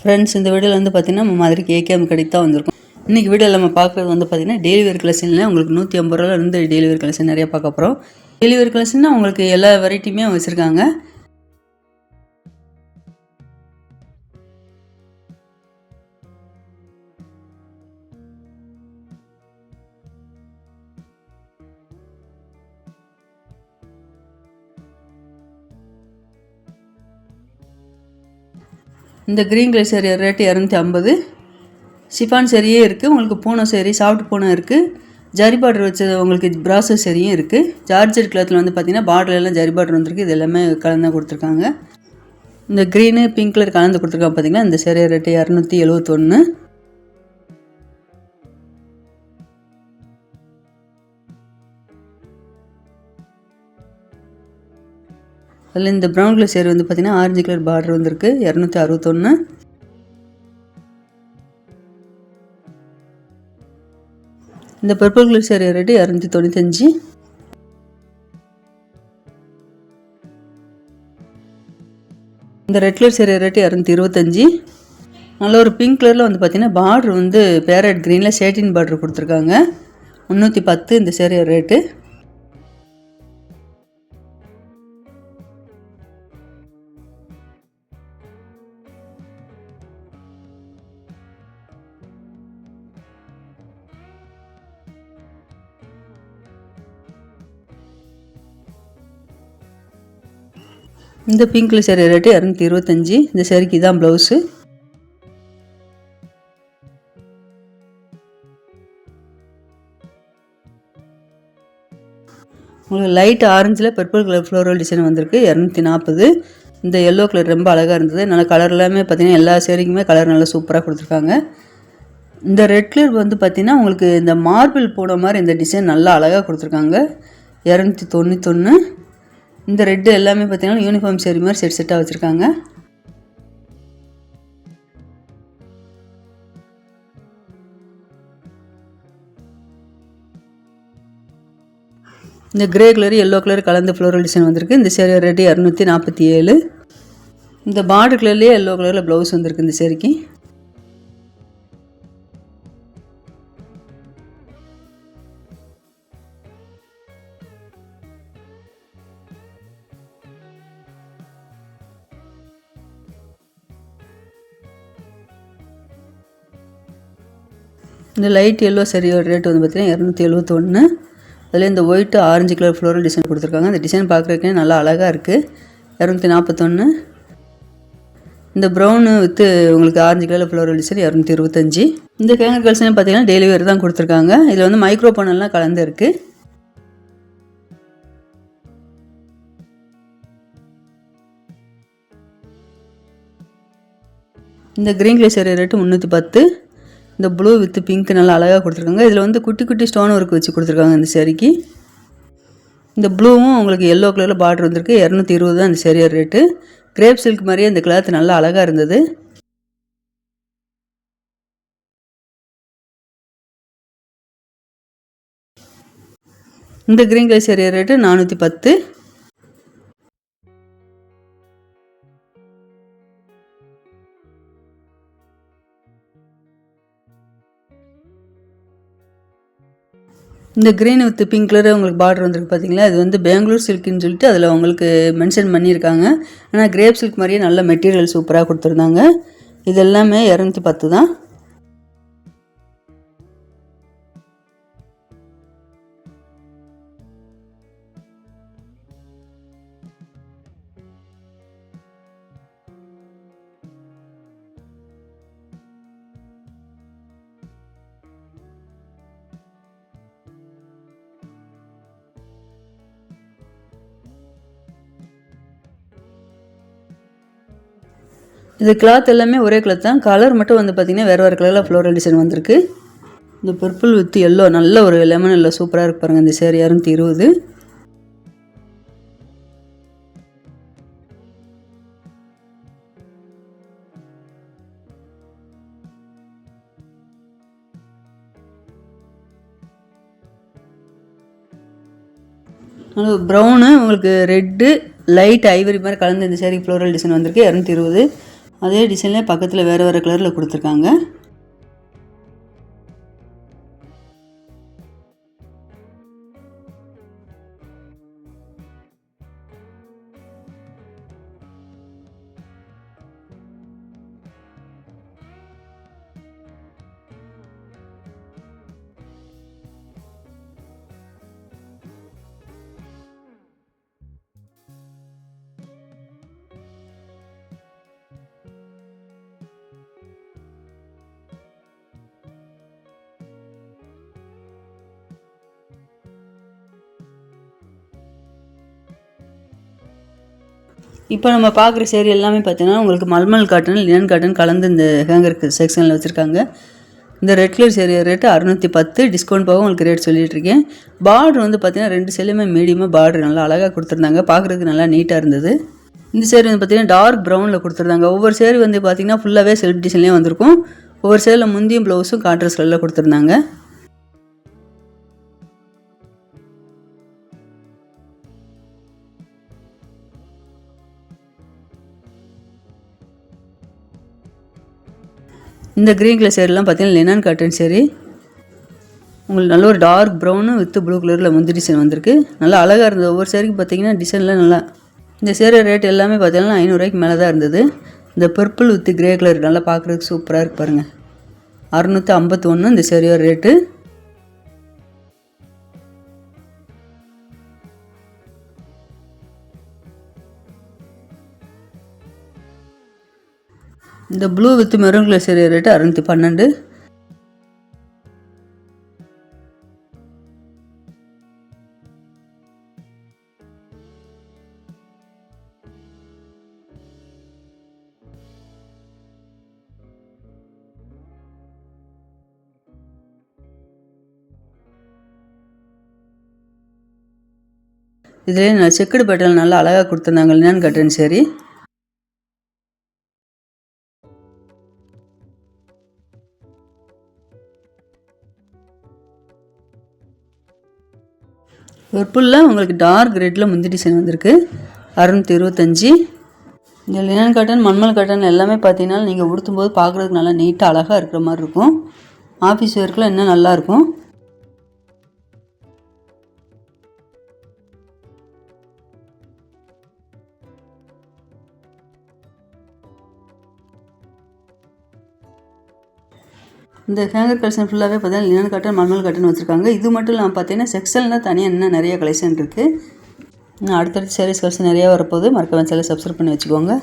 Friends, இந்த வீடியோவில் வந்து பார்த்திங்கன்னா நம்ம மாதிரிக்கு A.k.ahamed கடைக்கு தான் வந்திருக்கும். இன்றைக்கி வீடியோவில் நம்ம பார்க்குறது வந்து பார்த்திங்கன்னா டெய்லி வேர் கலெக்ஷனில் உங்களுக்கு 150 ரூபாயிலிருந்து டெய்லி வேர் கலெக்ஷன் நிறையா பார்க்க போகிறோம். டெய்லி வேர் கலெக்ஷன்னா உங்களுக்கு எல்லா வெரைட்டியுமே வச்சுருக்காங்க. இந்த green colour sari rate 250. Chiffon சேரீயே இருக்குது, உங்களுக்கு பூனை சேரீ, சாஃப்ட் பூனை இருக்குது, ஜரி பார்டர் வச்ச உங்களுக்கு பிராசோ சேரீயும் இருக்குது. ஜார்ஜெட் கிளாத்தில் வந்து பார்த்திங்கன்னா பார்டர்லாம் ஜரி பார்டர் வந்துருக்கு. இது எல்லாமே கலந்து கொடுத்துருக்காங்க. இந்த க்ரீனு பிங்க் கலர் கலந்து கொடுத்துருக்காங்க. பார்த்திங்கன்னா இந்த சேரீ ரேட்டு 271. அதில் இந்த ப்ரௌன் கலர் சேரீ வந்து பார்த்திங்கன்னா ஆரஞ்சு கலர் பார்டர் வந்துருக்கு, 261. இந்த பர்பிள் கலர் சேரீ ரேட்டு 295. இந்த ரெட் கலர் சேரீ ரேட்டு 225. நல்ல ஒரு பிங்க் கலரில் வந்து பார்த்திங்கன்னா பார்டர் வந்து பேரட் க்ரீனில் சேட்டின் பார்டர் கொடுத்துருக்காங்க, 310 இந்த சேரீ ரேட்டு. இந்த பிங்க் கலர் சேரீ ரேட்டு 225. இந்த சேரீக்கு தான் ப்ளவுஸு. உங்களுக்கு லைட் ஆரஞ்சில் பர்பிள் கலர் ஃப்ளோரல் டிசைன் வந்திருக்கு, 240. இந்த எல்லோ கலர் ரொம்ப அழகாக இருந்தது. நல்ல கலர் எல்லாமே பார்த்திங்கன்னா எல்லா சேரீக்குமே கலர் நல்லா சூப்பராக கொடுத்துருக்காங்க. இந்த ரெட் கலர் வந்து பார்த்திங்கன்னா உங்களுக்கு இந்த மார்பிள் போன மாதிரி இந்த டிசைன் நல்லா அழகாக கொடுத்துருக்காங்க, 291. இந்த ரெட்டு எல்லாமே பார்த்திங்கன்னா யூனிஃபார்ம் சேரீ மாதிரி செட்டாக வச்சுருக்காங்க. இந்த கிரே கலர் எல்லோ கலர் கலந்து ஃப்ளோரல் டிசைன் வந்திருக்கு. இந்த சேரீ ரேட்டு 247. இந்த பார்டர் கலர்லேயே எல்லோ கலரில் ப்ளவுஸ் வந்திருக்கு இந்த சேரீக்கு. இந்த லைட் எல்லோ சேரீயோட ரேட் வந்து பார்த்திங்கன்னா 271. அதில் இந்த white orange colour floral design கொடுத்துருக்காங்க. இந்த டிசைன் பார்க்குறதுக்கே நல்லா அழகாக இருக்குது, 241. இந்த ப்ரௌனு வித்து உங்களுக்கு ஆரஞ்சு கலர் ஃப்ளோரல் டிசைன் 225. இந்த ஹேங்கர் கலெக்ஷன் பார்த்திங்கன்னா டெய்லி வேர் தான் கொடுத்துருக்காங்க. இதில் வந்து மைக்ரோ பனல்லாம் கலந்து இருக்குது. இந்த க்ரீன் கலர் சேரீ ரேட்டு 310. இந்த ப்ளூ வித் பிங்க் நல்லா அழகாக கொடுத்துருக்காங்க. இதில் வந்து குட்டி குட்டி ஸ்டோன் ஒர்க் வச்சு கொடுத்துருக்காங்க இந்த சேரீக்கு. இந்த ப்ளூவும் உங்களுக்கு எல்லோ கலரில் பார்டர் வந்திருக்கு, 220 தான் இந்த சேரீ ரேட்டு. கிரேப் சில்க் மாதிரியே இந்த கிளாத் நல்லா அழகாக இருந்தது. இந்த க்ரீன் கலர் சேரீ ரேட்டு 410. இந்த க்ரீன் வித் பிங்க் கலர் உங்களுக்கு பார்டர் வந்துருக்கு பார்த்தீங்களா. இது வந்து பெங்களூர் சில்க்குன்னு சொல்லிட்டு அதில் உங்களுக்கு மென்ஷன் பண்ணியிருக்காங்க. ஆனால் கிரேப் சில்க் மாதிரியே நல்ல மெட்டீரியல் சூப்பராக கொடுத்துருந்தாங்க. இது எல்லாமே 210 தான். இது கிளாத் எல்லாமே ஒரே கிளாத் தான், கலர் மட்டும் வந்து பார்த்திங்கன்னா வேறு வேறு கலரில் ஃப்ளோரல் டிசைன் வந்திருக்கு. இந்த பர்பிள் வித் எல்லோ நல்ல ஒரு லெமன் எல்லோ சூப்பராக இருக்கு பாருங்கள். இந்த சேரீ 220. ப்ரௌனு உங்களுக்கு ரெட்டு லைட் ஐவரி மாதிரி கலந்து இந்த சேரீ ஃப்ளோரல் டிசைன் வந்திருக்கு, 220. அதே டிசைன்லேயே பக்கத்தில் வேறு வேறு கலரில் கொடுத்துருக்காங்க. இப்போ நம்ம பார்க்குற சேரீ எல்லாமே பார்த்தீங்கன்னா உங்களுக்கு மல்மல் காட்டன், லினன் காட்டன் கலந்து இந்த ஹேங்கர் செக்ஷனில் வச்சுருக்காங்க. இந்த red colour sari rate 610, discount போக உங்களுக்கு ரேட் சொல்லிகிட்ருக்கேன். பார்டர் வந்து பார்த்தீங்கன்னா 2 சேலையுமே மீடியமாக பார்டர் நல்லா அழகாக கொடுத்துருந்தாங்க. பார்க்குறதுக்கு நல்லா நீட்டாக இருந்தது. இந்த சேரீ வந்து பார்த்தீங்கன்னா டார்க் ப்ரௌனில் கொடுத்துருந்தாங்க. ஒவ்வொரு சேரீ வந்து பார்த்தீங்கன்னா ஃபுல்லாகவே செல்ஃப் டிசைன்லேயே வந்திருக்கும். ஒவ்வொரு சேரில் முந்தியும் ப்ளவுஸும் கான்ட்ராஸ்ட் கலரில் கொடுத்துருந்தாங்க. இந்த க்ரீன் கலர் சேரீலாம் பார்த்தீங்கன்னா லினன் காட்டன் சேரீ. உங்களுக்கு நல்ல ஒரு டார்க் ப்ரௌனு வித் ப்ளூ கலரில் முந்தி டிசைன் வந்திருக்கு. நல்லா அழகாக இருந்தது. ஒவ்வொரு சேரீக்கு பார்த்தீங்கன்னா டிசைன்லாம் நல்லா. இந்த சேரீ ரேட் எல்லாமே பார்த்தீங்கன்னா 500 ரூபாய்க்கு மேலே தான் இருந்தது. இந்த பர்பிள் வித் கிரே கலர் நல்லா பார்க்குறதுக்கு சூப்பராக இருக்கு பாருங்கள். 651 இந்த சேரீயோட ரேட்டு. இந்த blue with maroon colour sari rate 612. இதுலேயே செக்குடு பேட்டர்ன் நல்லா அழகாக கொடுத்துருந்தாங்க லினன் காட்டன் சேரீ. பர்பிளில் உங்களுக்கு டார்க் ரெட்டில் முந்தி டிசைன் வந்திருக்கு. 625. இந்த லினன் காட்டன், மல்மல் காட்டன் எல்லாமே பார்த்தீங்கன்னா நீங்கள் உடுத்தும்போது பார்க்குறதுக்கு நல்லா நீட்டாக அழகாக இருக்கிற மாதிரி இருக்கும். ஆஃபீஸ் ஒர்க்கில் இன்னும் நல்லாயிருக்கும். இந்த ஹேங்கர் கலெக்ஷன் ஃபுல்லாகவே பார்த்தீங்கன்னா லினன் காட்டன், மல்மல் காட்டன் வச்சுருக்காங்க. இது மட்டும் இல்லாமல் பார்த்தீங்கன்னா செக்ஷனில் தனியாக இன்னும் நிறைய கலெக்ஷன் இருக்குது. அடுத்தடுத்து சாரீஸ் கலெக்ஷன் நிறையா வரப்போகுது. மறக்காம சேனலை சப்ஸ்கிரைப் பண்ணி வச்சுக்கோங்க.